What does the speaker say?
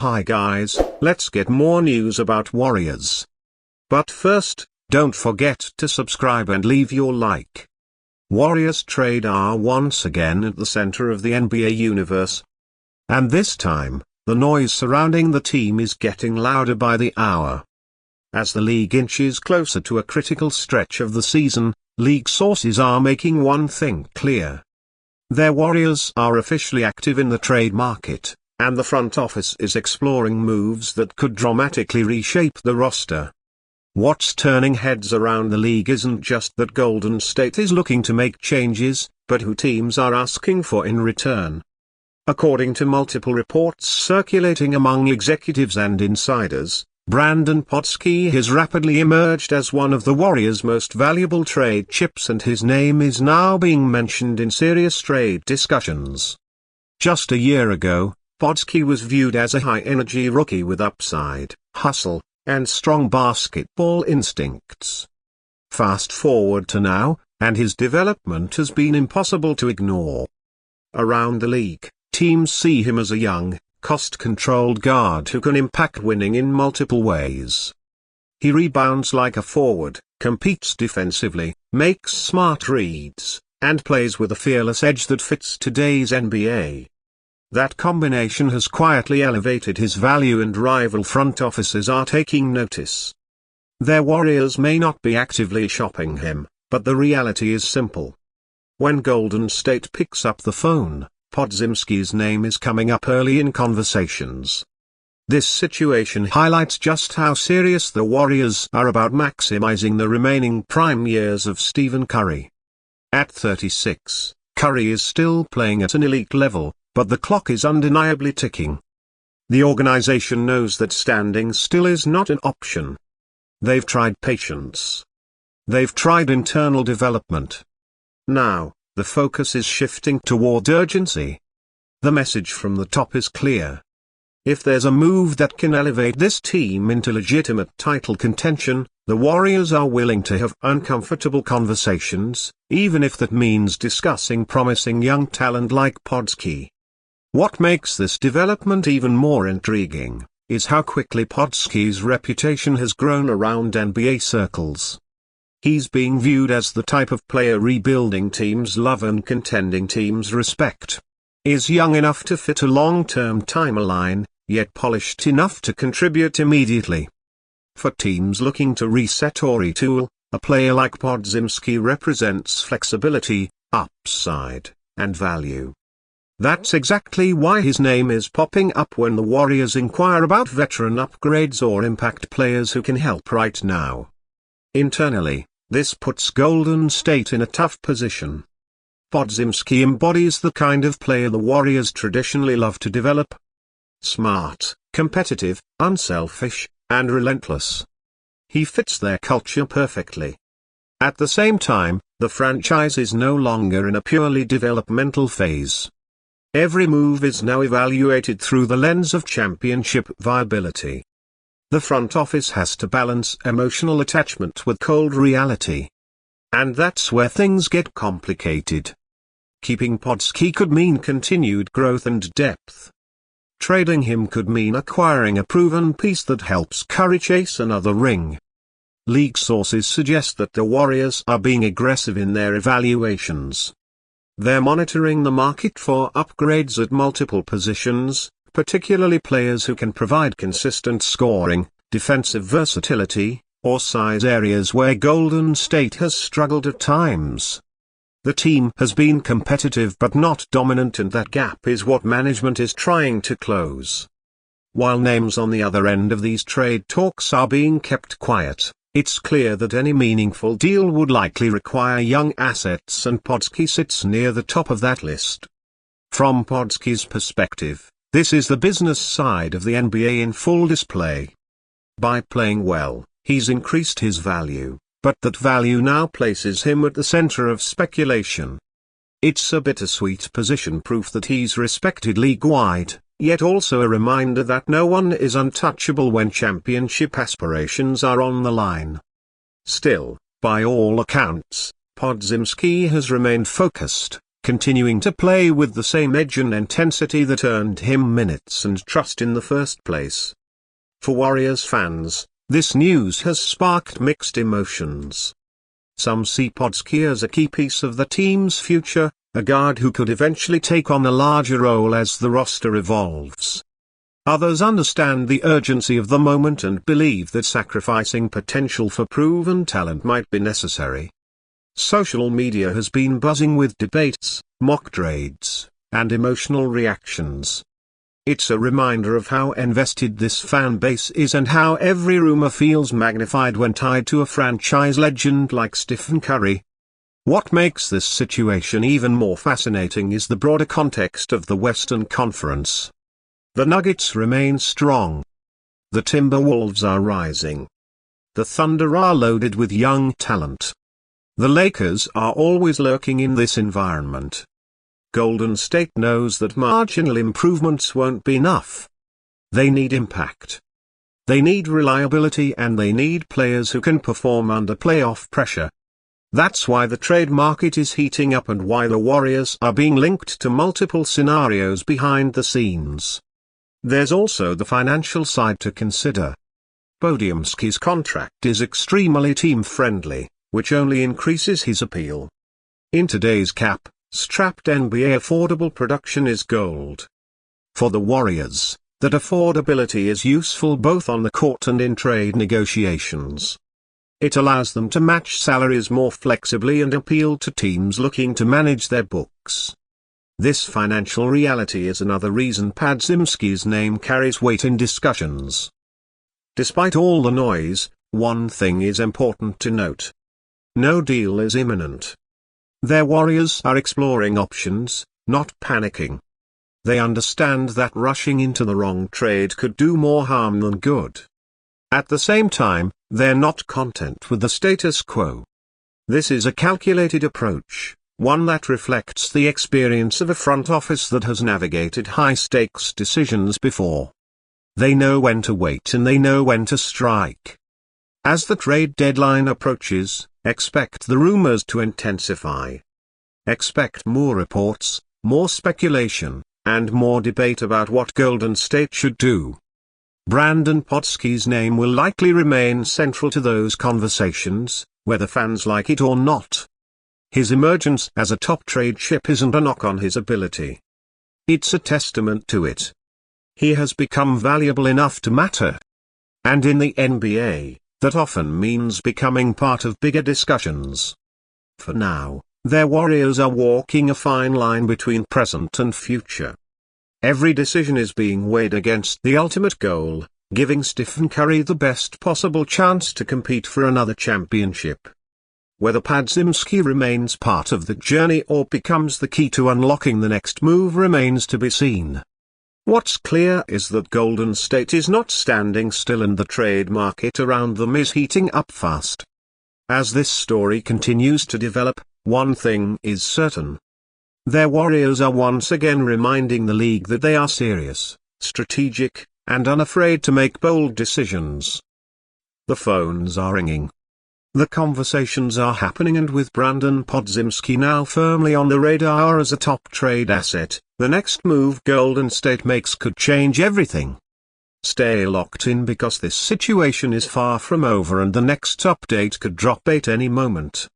Hi guys, let's get more news about Warriors. But first, don't forget to subscribe and leave your like. Warriorstrade are once again at the center of the NBA universe. And this time, the noise surrounding the team is getting louder by the hour. As the league inches closer to a critical stretch of the season, league sources are making one thing clear. Their Warriors are officially active in the trade market, and the front office is exploring moves that could dramatically reshape the roster. What's turning heads around the league isn't just that Golden State is looking to make changes, but who teams are asking for in return. According to multiple reports circulating among executives and insiders, Brandin Podziemski has rapidly emerged as one of the Warriors' most valuable trade chips, and his name is now being mentioned in serious trade discussions. Just a year ago, Podziemski was viewed as a high-energy rookie with upside, hustle, and strong basketball instincts. Fast forward to now, and his development has been impossible to ignore. Around the league, teams see him as a young, cost-controlled guard who can impact winning in multiple ways. He rebounds like a forward, competes defensively, makes smart reads, and plays with a fearless edge that fits today's NBA. That combination has quietly elevated his value, and rival front offices are taking notice. Their Warriors may not be actively shopping him, but the reality is simple. When Golden State picks up the phone, Podziemski's name is coming up early in conversations. This situation highlights just how serious the Warriors are about maximizing the remaining prime years of Stephen Curry. At 36, Curry is still playing at an elite level, but the clock is undeniably ticking. The organization knows that standing still is not an option. They've tried patience. They've tried internal development. Now, the focus is shifting toward urgency. The message from the top is clear. If there's a move that can elevate this team into legitimate title contention, the Warriors are willing to have uncomfortable conversations, even if that means discussing promising young talent like Podziemski. What makes this development even more intriguing is how quickly Podziemski's reputation has grown around NBA circles. He's being viewed as the type of player rebuilding teams love and contending teams respect. Is young enough to fit a long-term timeline, yet polished enough to contribute immediately. For teams looking to reset or retool, a player like Podziemski represents flexibility, upside, and value. That's exactly why his name is popping up when the Warriors inquire about veteran upgrades or impact players who can help right now. Internally, this puts Golden State in a tough position. Podziemski embodies the kind of player the Warriors traditionally love to develop. Smart, competitive, unselfish, and relentless. He fits their culture perfectly. At the same time, the franchise is no longer in a purely developmental phase. Every move is now evaluated through the lens of championship viability. The front office has to balance emotional attachment with cold reality. And that's where things get complicated. Keeping Podziemski could mean continued growth and depth. Trading him could mean acquiring a proven piece that helps Curry chase another ring. League sources suggest that the Warriors are being aggressive in their evaluations. They're monitoring the market for upgrades at multiple positions, particularly players who can provide consistent scoring, defensive versatility, or size, areas where Golden State has struggled at times. The team has been competitive but not dominant, and that gap is what management is trying to close. While names on the other end of these trade talks are being kept quiet, it's clear that any meaningful deal would likely require young assets, and Podziemski sits near the top of that list. From Podziemski's perspective, this is the business side of the NBA in full display. By playing well, he's increased his value, but that value now places him at the center of speculation. It's a bittersweet position, proof that he's respected league-wide, yet also a reminder that no one is untouchable when championship aspirations are on the line. Still, by all accounts, Podziemski has remained focused. continuing to play with the same edge and intensity that earned him minutes and trust in the first place. For Warriors fans, this news has sparked mixed emotions. Some see Podziemski as a key piece of the team's future, a guard who could eventually take on a larger role as the roster evolves. Others understand the urgency of the moment and believe that sacrificing potential for proven talent might be necessary. Social media has been buzzing with debates, mock trades, and emotional reactions. It's a reminder of how invested this fan base is and how every rumor feels magnified when tied to a franchise legend like Stephen Curry. What makes this situation even more fascinating is the broader context of the Western Conference. The Nuggets remain strong. The Timberwolves are rising. The Thunder are loaded with young talent. The Lakers are always lurking in this environment. Golden State knows that marginal improvements won't be enough. They need impact. They need reliability, and they need players who can perform under playoff pressure. That's why the trade market is heating up and why the Warriors are being linked to multiple scenarios behind the scenes. There's also the financial side to consider. Podziemski's contract is extremely team-friendly, which only increases his appeal. In today's cap-strapped NBA, affordable production is gold. For the Warriors, that affordability is useful both on the court and in trade negotiations. It allows them to match salaries more flexibly and appeal to teams looking to manage their books. This financial reality is another reason Podziemski's name carries weight in discussions. Despite all the noise, one thing is important to note. No deal is imminent. Their Warriors are exploring options, not panicking. They understand that rushing into the wrong trade could do more harm than good. At the same time, they're not content with the status quo. This is a calculated approach, one that reflects the experience of a front office that has navigated high-stakes decisions before. They know when to wait and they know when to strike. As the trade deadline approaches, expect the rumors to intensify. Expect more reports, more speculation, and more debate about what Golden State should do. Brandin Podziemski's name will likely remain central to those conversations, whether fans like it or not. His emergence as a top trade chip isn't a knock on his ability. It's a testament to it. He has become valuable enough to matter. And in the NBA, that often means becoming part of bigger discussions. For now, their Warriors are walking a fine line between present and future. Every decision is being weighed against the ultimate goal, giving Stephen Curry the best possible chance to compete for another championship. Whether Podziemski remains part of the journey or becomes the key to unlocking the next move remains to be seen. What's clear is that Golden State is not standing still and the trade market around them is heating up fast. As this story continues to develop, one thing is certain. Their Warriors are once again reminding the league that they are serious, strategic, and unafraid to make bold decisions. The phones are ringing. The conversations are happening, and with Brandin Podziemski now firmly on the radar as a top trade asset, the next move Golden State makes could change everything. Stay locked in because this situation is far from over and the next update could drop at any moment.